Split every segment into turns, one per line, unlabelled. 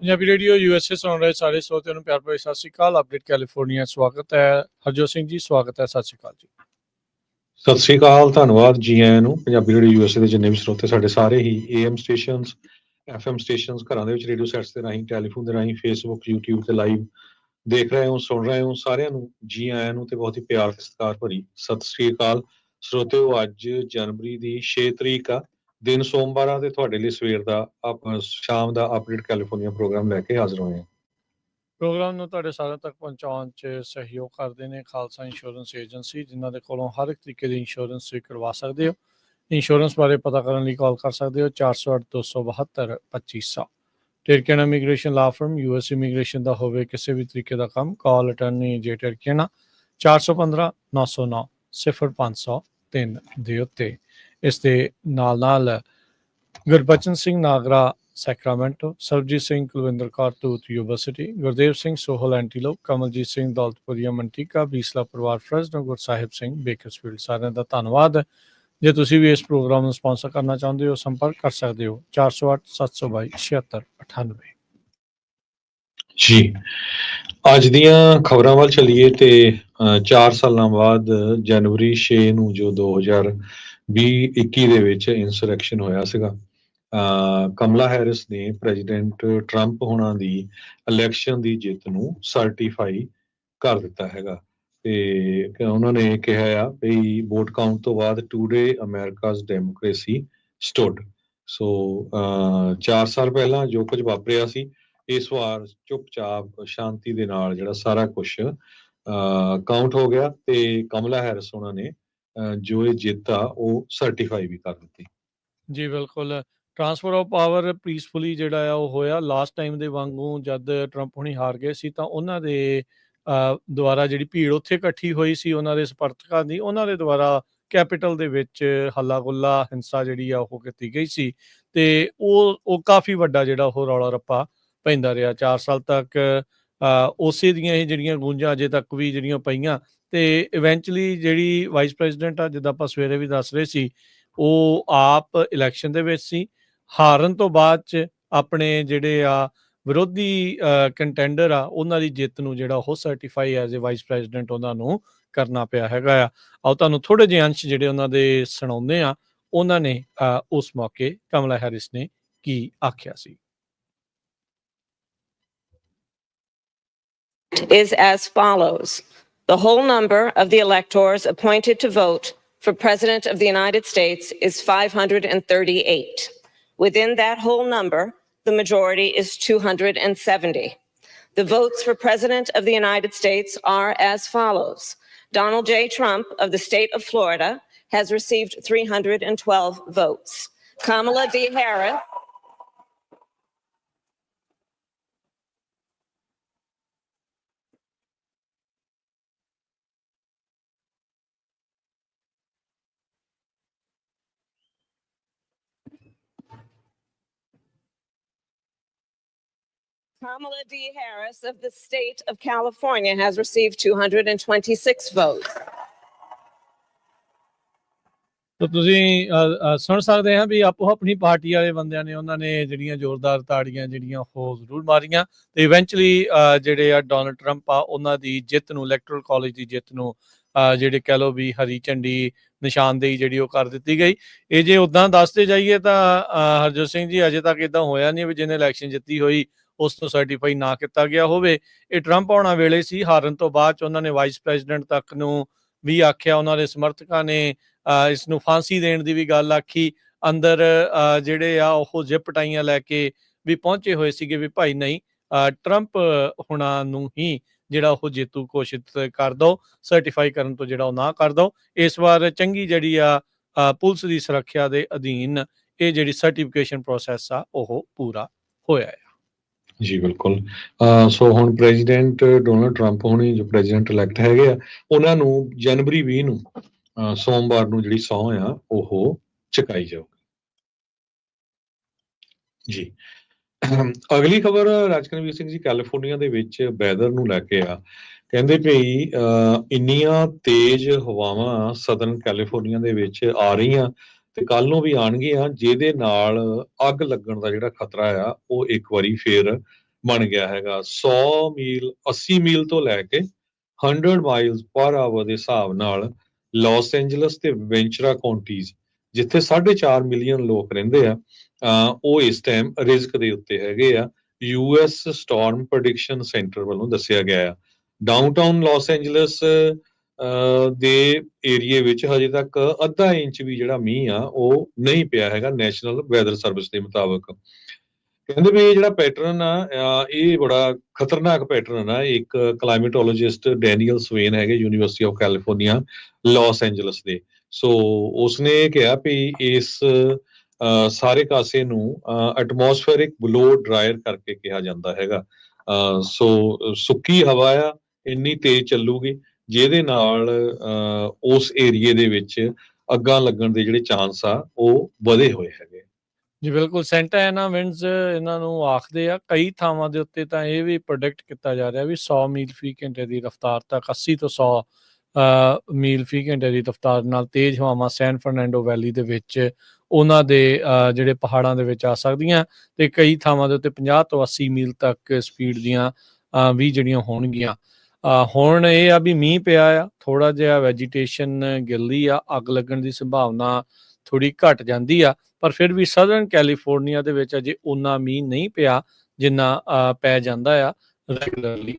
Punjabi radio USA ਸੁਣ ਰਹੇ ਸਾਰੇ ਸਰੋਤਿਆਂ ਨੂੰ ਪਿਆਰ ਭਰੀ ਸਤਿ ਸ਼੍ਰੀ ਅਕਾਲ। ਅਪਡੇਟ ਕੈਲੀਫੋਰਨੀਆ ਸਵਾਗਤ ਹੈ। ਹਰਜੋਤ ਸਿੰਘ ਜੀ ਸਵਾਗਤ ਹੈ। ਸਤਿ ਸ਼੍ਰੀ ਅਕਾਲ ਜੀ।
ਸਤਿ ਸ਼੍ਰੀ ਅਕਾਲ, ਧੰਨਵਾਦ ਜੀ ਆਇਆਂ ਨੂੰ। ਪੰਜਾਬੀ ਰੇਡੀਓ USA ਦੇ ਜਿੰਨੇ ਵੀ ਸਰੋਤੇ ਸਾਡੇ ਸਾਰੇ ਹੀ AM ਸਟੇਸ਼ਨਸ, FM ਸਟੇਸ਼ਨਸ, ਘਰਾਂ ਦੇ ਵਿੱਚ ਰੇਡੀਓ ਸੈਟਸ ਦੇ ਰਾਹੀਂ, ਟੈਲੀਫੋਨ ਦੇ ਰਾਹੀਂ, ਫੇਸਬੁੱਕ, YouTube ਤੇ ਲਾਈਵ ਦੇਖ ਰਹੇ ਹੋ, ਸੁਣ ਰਹੇ ਹੋ, ਸਾਰਿਆਂ ਨੂੰ ਜੀ ਆਇਆਂ ਨੂੰ ਤੇ ਬਹੁਤ ਹੀ ਪਿਆਰ ਤੇ ਸਤਿਕਾਰ ਭਰੀ ਸਤਿ ਸ਼੍ਰੀ ਅਕਾਲ। ਸਰੋਤਿਓ, ਅੱਜ ਜਨਵਰੀ ਦੀ 6 ਤਰੀਕ ਆ, ਦਿਨ ਸੋਮਵਾਰ ਆ, ਤੇ ਤੁਹਾਡੇ ਲਈ ਸਵੇਰ ਦਾ ਸ਼ਾਮ ਦਾ ਅਪਡੇਟ ਕੈਲੀਫੋਰਨੀਆ ਪ੍ਰੋਗਰਾਮ ਲੈ ਕੇ ਹਾਜ਼ਰ ਹੋਏ ਹਾਂ।
ਪ੍ਰੋਗਰਾਮ ਨੂੰ ਤੁਹਾਡੇ ਸਾਰਿਆਂ ਤੱਕ ਪਹੁੰਚਾਉਣ 'ਚ ਸਹਿਯੋਗ ਕਰਦੇ ਨੇ ਖਾਲਸਾ ਇੰਸ਼ੋਰੈਂਸ ਏਜੰਸੀ, ਜਿਨ੍ਹਾਂ ਦੇ ਕੋਲੋਂ ਹਰ ਇੱਕ ਤਰੀਕੇ ਦੀ ਇੰਸ਼ੋਰੈਂਸ ਤੁਸੀਂ ਕਰਵਾ ਸਕਦੇ ਹੋ। ਇੰਸ਼ੋਰੈਂਸ ਬਾਰੇ ਪਤਾ ਕਰਨ ਲਈ ਕਾਲ ਕਰ ਸਕਦੇ ਹੋ 408-272-2500। ਟਿਰਕੇਨਾ ਇਮੀਗ੍ਰੇਸ਼ਨ ਲਾ ਫਰਮ, US ਇਮੀਗ੍ਰੇਸ਼ਨ ਦਾ ਹੋਵੇ ਕਿਸੇ ਵੀ ਤਰੀਕੇ ਦਾ ਕੰਮ, ਕਾਲ ਅਟਰਨੀ ਜੇ ਟਿਰਕੇਨਾ 415-909-0503 ਦੇ ਉੱਤੇ। ਇਸ ਦੇ ਨਾਲ Gurbachan Singh Nagra Sacramento, Sarabjit Singh Kulwinder Kaur Toot Yuba city, Gurdev Singh Sohal Antelope, Kamaljit Singh Daulatpuria Manteca, Bisla ਪਰਿਵਾਰ ਫਰੈਜ਼ਨੋ, ਗੁਰਸਾਹਿਬ ਸਿੰਘ ਬੇਕਰਸਫੀਲਡ। ਸਾਰਿਆਂ ਦਾ ਧੰਨਵਾਦ। ਜੇ ਤੁਸੀਂ ਵੀ ਇਸ ਪ੍ਰੋਗਰਾਮ ਨੂੰ ਸਪਾਂਸਰ ਕਰਨਾ ਚਾਹੁੰਦੇ ਹੋ, ਸੰਪਰਕ ਕਰ ਸਕਦੇ ਹੋ 408-722-7698।
ਜੀ, ਅੱਜ ਦੀਆਂ ਖਬਰਾਂ ਵੱਲ ਚੱਲੀਏ ਤੇ 4 ਸਾਲਾਂ ਬਾਅਦ ਜਨਵਰੀ 6 ਨੂੰ ਜੋ 2020-21 ਦੇ ਵਿੱਚ ਇੰਸਰੈਕਸ਼ਨ ਹੋਇਆ ਸੀਗਾ, ਕਮਲਾ ਹੈਰਿਸ ਨੇ ਪ੍ਰੈਜ਼ੀਡੈਂਟ ਟਰੰਪ ਹੋਣਾ ਦੀ ਇਲੈਕਸ਼ਨ ਦੀ ਜਿੱਤ ਨੂੰ ਸਰਟੀਫਾਈ ਕਰ ਦਿੱਤਾ ਹੈਗਾ। ਤੇ ਉਹਨਾਂ ਨੇ ਕਿਹਾ ਆ ਵੀ ਵੋਟ ਕਾਊਂਟ ਤੋਂ ਬਾਅਦ ਟੂਡੇ ਅਮਰੀਕਾਜ਼ ਡੈਮੋਕ੍ਰੇਸੀ ਸਟੁੱਡ। ਸੋ 4 ਸਾਲ ਪਹਿਲਾਂ ਜੋ ਕੁਝ ਵਾਪਰਿਆ ਸੀ, ਇਸ ਵਾਰ ਚੁੱਪਚਾਪ ਸ਼ਾਂਤੀ ਦੇ ਨਾਲ ਜਿਹੜਾ ਸਾਰਾ ਕੁਝ ਕਾਊਂਟ ਹੋ ਗਿਆ ਤੇ ਕਮਲਾ ਹੈਰਿਸ ਉਹਨਾਂ ਨੇ ਜੋ ਇਹ ਜਿੱਤ ਆ ਉਹ ਸਰਟੀਫਾਈ ਵੀ ਕਰ ਦਿੱਤੀ।
ਜੀ ਬਿਲਕੁਲ, ਟ੍ਰਾਂਸਫਰ ਆਫ ਪਾਵਰ ਪੀਸਫੁਲੀ ਜਿਹੜਾ ਆ ਉਹ ਹੋਇਆ। ਲਾਸਟ ਟਾਈਮ ਦੇ ਵਾਂਗੂ ਜਦ ਟਰੰਪ ਹੁਣੀ ਹਾਰ ਗਏ ਸੀ ਤਾਂ ਉਹਨਾਂ ਦੇ ਦੁਆਰਾ ਜਿਹੜੀ ਭੀੜ ਉੱਥੇ ਇਕੱਠੀ ਹੋਈ ਸੀ ਉਹਨਾਂ ਦੇ ਸਮਰਥਕਾਂ ਦੀ, ਉਹਨਾਂ ਦੇ ਦੁਆਰਾ ਕੈਪੀਟਲ ਦੇ ਵਿੱਚ ਹੱਲਾ ਗੁੱਲਾ ਹਿੰਸਾ ਜਿਹੜੀ ਆ ਉਹ ਕੀਤੀ ਗਈ ਸੀ ਤੇ ਉਹ ਕਾਫੀ ਵੱਡਾ ਜਿਹੜਾ ਉਹ ਰੌਲਾ ਰੱਪਾ ਪੈਂਦਾ ਰਿਹਾ 4 ਸਾਲ ਤੱਕ। ਉਸੇ ਦੀਆਂ ਹੀ ਜਿਹੜੀਆਂ ਗੂੰਜਾਂ ਅਜੇ ਤੱਕ ਵੀ ਜਿਹੜੀਆਂ ਪਈਆਂ ਤੇ ਇਵੈਂਚੁਅਲੀ ਜਿਹੜੀ ਵਾਈਸ ਪ੍ਰੈਜ਼ੀਡੈਂਟ ਆ, ਜਿੱਦਾਂ ਆਪਾਂ ਸਵੇਰੇ ਵੀ ਦੱਸ ਰਹੇ ਸੀ, ਉਹ ਆਪ ਇਲੈਕਸ਼ਨ ਦੇ ਵਿੱਚ ਸੀ। ਹਾਰਨ ਤੋਂ ਬਾਅਦ 'ਚ ਆਪਣੇ ਜਿਹੜੇ ਆ ਵਿਰੋਧੀ ਕੰਟੈਂਡਰ ਆ, ਉਹਨਾਂ ਦੀ ਜਿੱਤ ਨੂੰ ਜਿਹੜਾ ਉਹ certify as a vice president ਉਹਨਾਂ ਨੂੰ ਕਰਨਾ ਪਿਆ ਹੈਗਾ ਆ। ਆਓ ਤੁਹਾਨੂੰ ਥੋੜ੍ਹੇ ਜਿਹੇ ਅੰਸ਼ ਜਿਹੜੇ ਉਹਨਾਂ ਦੇ ਸੁਣਾਉਂਦੇ ਆ, ਉਹਨਾਂ ਨੇ ਉਸ ਮੌਕੇ ਕਮਲਾ ਹੈਰਿਸ ਨੇ ਕੀ ਆਖਿਆ ਸੀ।
Is as follows. The whole number of the electors appointed to vote for President of the United States is 538. Within that whole number, the majority is 270. The votes for President of the United States are as follows. Donald J. Trump of the state of Florida has received 312 votes. Kamala D. Harris Kamala D. Harris of the state of California has received 226 votes.
ਤਾਂ ਤੁਸੀਂ ਸੁਣ ਸਕਦੇ ਹਾਂ ਵੀ ਆਪੋ ਆਪਣੀ party ਵਾਲੇ ਬੰਦਿਆਂ ਨੇ ਉਹਨਾਂ ਨੇ ਜਿਹੜੀਆਂ ਜ਼ੋਰਦਾਰ ਤਾੜੀਆਂ ਜਿਹੜੀਆਂ ਉਹ ਜ਼ਰੂਰ ਮਾਰੀਆਂ ਤੇ ਇਵੈਂਚੁਅਲੀ ਜਿਹੜੇ ਆ ਡੋਨਲਡ ਟਰੰਪ ਆ ਉਹਨਾਂ ਦੀ ਜਿੱਤ ਨੂੰ, ਇਲੈਕਟਰਲ ਕਾਲਜ ਦੀ ਜਿੱਤ ਨੂੰ ਜਿਹੜੇ ਕਹਿ ਲਓ ਵੀ ਹਰੀ ਝੰਡੀ ਨਿਸ਼ਾਨਦੇਹੀ ਜਿਹੜੀ ਉਹ ਕਰ ਦਿੱਤੀ ਗਈ। ਇਹ ਜੇ ਉੱਦਾਂ ਦੱਸਦੇ ਜਾਈਏ ਤਾਂ ਹਰਜੋਤ ਸਿੰਘ ਜੀ ਅਜੇ ਤੱਕ ਇੱਦਾਂ ਹੋਇਆ ਨਹੀਂ ਵੀ ਜਿਹਨੇ ਇਲੈਕਸ਼ਨ ਜਿੱਤੀ ਹੋਈ ਉਸ ਤੋਂ ਸਰਟੀਫਾਈ ਨਾ ਕੀਤਾ ਗਿਆ ਹੋਵੇ। ਇਹ ਟਰੰਪ ਆਉਣਾ ਵੇਲੇ ਸੀ। ਹਾਰਨ ਤੋਂ ਬਾਅਦ 'ਚ ਉਹਨਾਂ ਨੇ ਵਾਈਸ ਪ੍ਰੈਜ਼ੀਡੈਂਟ ਤੱਕ ਨੂੰ ਵੀ ਆਖਿਆ, ਉਹਨਾਂ ਦੇ ਸਮਰਥਕਾਂ ਨੇ ਇਸ ਨੂੰ ਫਾਂਸੀ ਦੇਣ ਦੀ ਵੀ ਗੱਲ ਆਖੀ। ਅੰਦਰ ਜਿਹੜੇ ਆ ਉਹ ਜਿਪ ਟਾਈਆਂ ਲੈ ਕੇ ਵੀ ਪਹੁੰਚੇ ਹੋਏ ਸੀਗੇ ਵੀ ਭਾਈ ਨਹੀਂ, ਟਰੰਪ ਹੁਣਾਂ ਨੂੰ ਹੀ ਜਿਹੜਾ ਉਹ ਜੇਤੂ ਘੋਸ਼ਿਤ ਕਰ ਦਿਓ, ਸਰਟੀਫਾਈ ਕਰਨ ਤੋਂ ਜਿਹੜਾ ਉਹ ਨਾ ਕਰ ਦਿਓ। ਇਸ ਵਾਰ ਚੰਗੀ ਜਿਹੜੀ ਆ ਪੁਲਿਸ ਦੀ ਸੁਰੱਖਿਆ ਦੇ ਅਧੀਨ ਇਹ ਜਿਹੜੀ ਸਰਟੀਫਿਕੇਸ਼ਨ ਪ੍ਰੋਸੈਸ ਆ ਉਹ ਪੂਰਾ ਹੋਇਆ ਆ।
ਜੀ ਬਿਲਕੁਲ। ਸੋ ਹੁਣ ਪ੍ਰੈਜ਼ੀਡੈਂਟ ਡੋਨਲਡ ਟਰੰਪ ਹੋਣੀ ਜੋ ਪ੍ਰੈਜ਼ੀਡੈਂਟ ਇਲੈਕਟ ਹੈਗੇ ਆ, ਉਹਨਾਂ ਨੂੰ ਜਨਵਰੀ 20 ਨੂੰ ਸੋਮਵਾਰ ਨੂੰ ਜਿਹੜੀ ਸਹੁੰ ਆ ਉਹ ਚੁਕਾਈ ਜਾਊਗੀ ਜੀ। ਅਗਲੀ ਖਬਰ ਰਾਜਕਨਵੀਰ ਸਿੰਘ ਜੀ, ਕੈਲੀਫੋਰਨੀਆ ਦੇ ਵਿੱਚ ਵੈਦਰ ਨੂੰ ਲੈ ਕੇ ਆ। ਕਹਿੰਦੇ ਭਈ ਇੰਨੀਆਂ ਤੇਜ਼ ਹਵਾਵਾਂ ਸਦਰਨ ਕੈਲੀਫੋਰਨੀਆ ਦੇ ਵਿੱਚ ਆ ਰਹੀਆਂ ਤੇ ਕੱਲ ਨੂੰ ਵੀ ਆਉਣਗੀਆਂ, ਜਿਹਦੇ ਨਾਲ ਅੱਗ ਲੱਗਣ ਦਾ ਜਿਹੜਾ ਖਤਰਾ ਆ ਉਹ ਇੱਕ ਵਾਰੀ ਫੇਰ ਬਣ ਗਿਆ ਹੈਗਾ। 100 ਮੀਲ 80 ਮੀਲ ਤੋਂ ਲੈ ਕੇ 100 ਮਾਈਲਸ ਪਰ ਆਵਰ ਦੇ ਹਿਸਾਬ ਨਾਲ ਲਾਸ ਐਂਜਲਸ ਤੇ ਵੈਂਚਰਾ ਕਾਉਂਟੀਜ਼, ਜਿੱਥੇ 4.5 ਮਿਲੀਅਨ ਲੋਕ ਰਹਿੰਦੇ ਆ, ਉਹ ਇਸ ਟਾਈਮ ਰਿਸਕ ਦੇ ਉੱਤੇ ਹੈਗੇ ਆ। ਯੂਐਸ ਸਟਾਰਮ ਪ੍ਰੈਡਿਕਸ਼ਨ ਸੈਂਟਰ ਵੱਲੋਂ ਦੱਸਿਆ ਗਿਆ ਆ। ਡਾਊਨਟਾਊਨ ਲਾਸ ਐਂਜਲਸ ਦੇ ਏਰੀਏ ਵਿੱਚ ਹਜੇ ਤੱਕ ਅੱਧਾ ਇੰਚ ਵੀ ਜਿਹੜਾ ਮੀਂਹ ਆ ਉਹ ਨਹੀਂ ਪਿਆ ਹੈਗਾ, ਨੈਸ਼ਨਲ ਵੈਦਰ ਸਰਵਿਸ ਦੇ ਮੁਤਾਬਕ। ਕਹਿੰਦੇ ਵੀ ਇਹ ਜਿਹੜਾ ਪੈਟਰਨ ਆ ਇਹ ਬੜਾ ਖਤਰਨਾਕ ਪੈਟਰਨ ਆ। ਇੱਕ ਕਲਾਈਮੇਟੋਲੋਜਿਸਟ ਡੈਨੀਅਲ ਸਵੇਨ ਹੈਗੇ university of California Los Angeles ਦੇ, ਸੋ ਉਸਨੇ ਕਿਹਾ ਵੀ ਇਸ ਸਾਰੇ ਕਾਸੇ ਨੂੰ ਐਟਮੋਸਫੇਰਿਕ ਬਲੋ ਡਰਾਇਰ ਕਰਕੇ ਕਿਹਾ ਜਾਂਦਾ ਹੈਗਾ। ਸੋ ਸੁੱਕੀ ਹਵਾ ਆ ਇੰਨੀ ਤੇਜ਼ ਚੱਲੂਗੀ ਜਿਹਦੇ ਨਾਲ ਉਸ ਏਰੀਏ ਦੇ ਵਿੱਚ ਅੱਗਾਂ ਲੱਗਣ ਦੇ ਜਿਹੜੇ ਚਾਂਸ ਆ ਉਹ ਵਧੇ ਹੋਏ ਹੈਗੇ
ਜੀ। ਬਿਲਕੁਲ, ਸੈਂਟਾ ਐਨਾ ਵਿੰਡਸ ਇਹਨਾਂ ਨੂੰ ਆਖਦੇ ਆ। ਕਈ ਥਾਵਾਂ ਦੇ ਉੱਤੇ ਤਾਂ ਇਹ ਵੀ ਪ੍ਰੋਡਿਕਟ ਕੀਤਾ ਜਾ ਰਿਹਾ ਵੀ 100 ਮੀਲ ਫੀ ਘੰਟੇ ਦੀ ਰਫ਼ਤਾਰ ਤੱਕ, 80 ਤੋਂ 100 ਮੀਲ ਫੀ ਘੰਟੇ ਦੀ ਰਫ਼ਤਾਰ ਨਾਲ ਤੇਜ਼ ਹਵਾਵਾਂ ਸੈਨ ਫਰਨੈਂਡੋ ਵੈਲੀ ਦੇ ਵਿੱਚ ਉਹਨਾਂ ਦੇ ਜਿਹੜੇ ਪਹਾੜਾਂ ਦੇ ਵਿੱਚ ਆ ਸਕਦੀਆਂ, ਤੇ ਕਈ ਥਾਵਾਂ ਦੇ ਉੱਤੇ 50 ਤੋਂ 80 ਮੀਲ ਤੱਕ ਸਪੀਡ ਦੀਆਂ ਵੀ ਜਿਹੜੀਆਂ ਹੋਣਗੀਆਂ। ਹੁਣ ਇਹ ਆ ਵੀ ਮੀਂਹ ਪਿਆ ਆ, ਥੋੜਾ ਜਿਹਾ ਵੈਜੀਟੇਸ਼ਨ ਗਿੱਲੀ ਆ, ਅੱਗ ਲੱਗਣ ਦੀ ਸੰਭਾਵਨਾ ਥੋੜੀ ਘਟ ਜਾਂਦੀ ਆ, ਪਰ ਫਿਰ ਵੀ ਸਦਰਨ ਕੈਲੀਫੋਰਨੀਆ ਦੇ ਵਿੱਚ ਅਜੇ ਉਨਾ ਮੀਂਹ ਨਹੀਂ ਪਿਆ ਜਿੰਨਾ ਪੈ ਜਾਂਦਾ ਆ ਰੈਗੂਲਰਲੀ।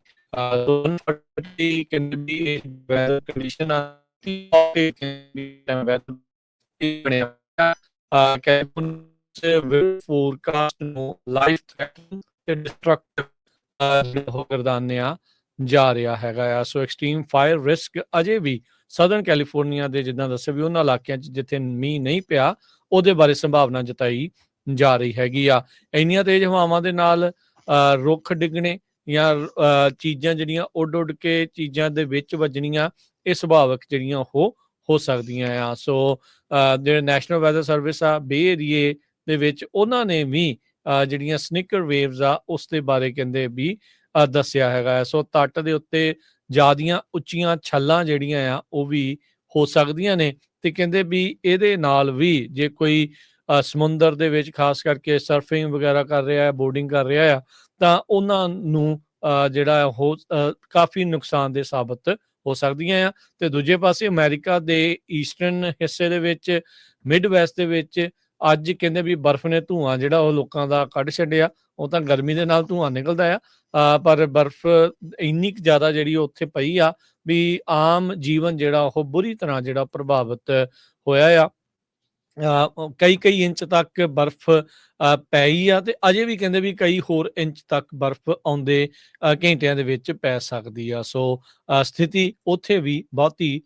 ਫੋਰਕਾਸਟ ਨੂੰ ਲਾਈਫ ਥ੍ਰੈਟਨਿੰਗ ਤੇ ਡਿਸਟਰਕਟਿਵ ਗਰਦਾਨਿਆ ਜਾ ਰਿਹਾ ਹੈਗਾ ਆ। ਸੋ ਐਕਸਟ੍ਰੀਮ ਫਾਇਰ ਰਿਸਕ ਅਜੇ ਵੀ ਸਦਰਨ ਕੈਲੀਫੋਰਨੀਆ ਦੇ, ਜਿੱਦਾਂ ਦੱਸਿਆ ਵੀ ਉਹਨਾਂ ਇਲਾਕਿਆਂ 'ਚ ਜਿੱਥੇ ਮੀਂਹ ਨਹੀਂ ਪਿਆ ਉਹਦੇ ਬਾਰੇ ਸੰਭਾਵਨਾ ਜਤਾਈ ਜਾ ਰਹੀ ਹੈਗੀ ਆ। ਇੰਨੀਆਂ ਤੇਜ਼ ਹਵਾਵਾਂ ਦੇ ਨਾਲ ਰੁੱਖ ਡਿੱਗਣੇ ਜਾਂ ਚੀਜ਼ਾਂ ਜਿਹੜੀਆਂ ਉੱਡ ਉੱਡ ਕੇ ਚੀਜ਼ਾਂ ਦੇ ਵਿੱਚ ਵੱਜਣੀਆਂ, ਇਹ ਸੁਭਾਵਿਕ ਜਿਹੜੀਆਂ ਉਹ ਹੋ ਸਕਦੀਆਂ ਆ। ਸੋ ਜਿਹੜੇ ਨੈਸ਼ਨਲ ਵੈਦਰ ਸਰਵਿਸ ਆ ਬੇ ਏਰੀਏ ਦੇ ਵਿੱਚ, ਉਹਨਾਂ ਨੇ ਵੀ ਜਿਹੜੀਆਂ ਸਨਿਕਰ ਵੇਵਸ ਆ ਉਸ ਦੇ ਬਾਰੇ ਕਹਿੰਦੇ ਵੀ ਦੱਸਿਆ ਹੈਗਾ। ਸੋ ਤੱਟ ਦੇ ਉੱਤੇ ਜ਼ਿਆਦੀਆਂ ਉੱਚੀਆਂ ਛੱਲਾਂ ਜਿਹੜੀਆਂ ਆ ਉਹ ਵੀ ਹੋ ਸਕਦੀਆਂ ਨੇ, ਤੇ ਕਹਿੰਦੇ ਵੀ ਇਹਦੇ ਨਾਲ ਵੀ ਜੇ ਕੋਈ ਸਮੁੰਦਰ ਦੇ ਵਿੱਚ ਖਾਸ ਕਰਕੇ ਸਰਫਿੰਗ ਵਗੈਰਾ ਕਰ ਰਿਹਾ, ਬੋਰਡਿੰਗ ਕਰ ਰਿਹਾ ਆ, ਤਾਂ ਉਹਨਾਂ ਨੂੰ ਜਿਹੜਾ ਉਹ ਕਾਫੀ ਨੁਕਸਾਨਦੇਹ ਸਾਬਤ ਹੋ ਸਕਦੀਆਂ ਆ। ਤੇ ਦੂਜੇ ਪਾਸੇ ਅਮਰੀਕਾ ਦੇ ਈਸਟਰਨ ਹਿੱਸੇ ਦੇ ਵਿੱਚ, ਮਿਡ ਵੈਸਟ ਦੇ ਵਿੱਚ ਅੱਜ ਕਹਿੰਦੇ ਵੀ ਬਰਫ਼ ਨੇ ਧੂੰਆਂ ਜਿਹੜਾ ਉਹ ਲੋਕਾਂ ਦਾ ਕੱਢ ਛੱਡਿਆ। ਉਹ ਤਾਂ ਗਰਮੀ ਦੇ ਨਾਲ ਧੂੰਆਂ ਨਿਕਲਦਾ ਆ, ਪਰ ਬਰਫ਼ ਇੰਨੀ ਕੁ ਜ਼ਿਆਦਾ ਜਿਹੜੀ ਉੱਥੇ ਪਈ ਆ ਵੀ ਆਮ ਜੀਵਨ ਜਿਹੜਾ ਉਹ ਬੁਰੀ ਤਰ੍ਹਾਂ ਜਿਹੜਾ ਪ੍ਰਭਾਵਿਤ ਹੋਇਆ ਆ। ਕਈ ਇੰਚ ਤੱਕ ਬਰਫ਼ ਪਈ ਆ, ਤੇ ਅਜੇ ਵੀ ਕਹਿੰਦੇ ਵੀ ਕਈ ਹੋਰ ਇੰਚ ਤੱਕ ਬਰਫ਼ ਆਉਂਦੇ ਘੰਟਿਆਂ ਦੇ ਵਿੱਚ ਪੈ ਸਕਦੀ ਆ। ਸੋ ਸਥਿਤੀ ਉੱਥੇ ਵੀ ਬਹੁਤੀ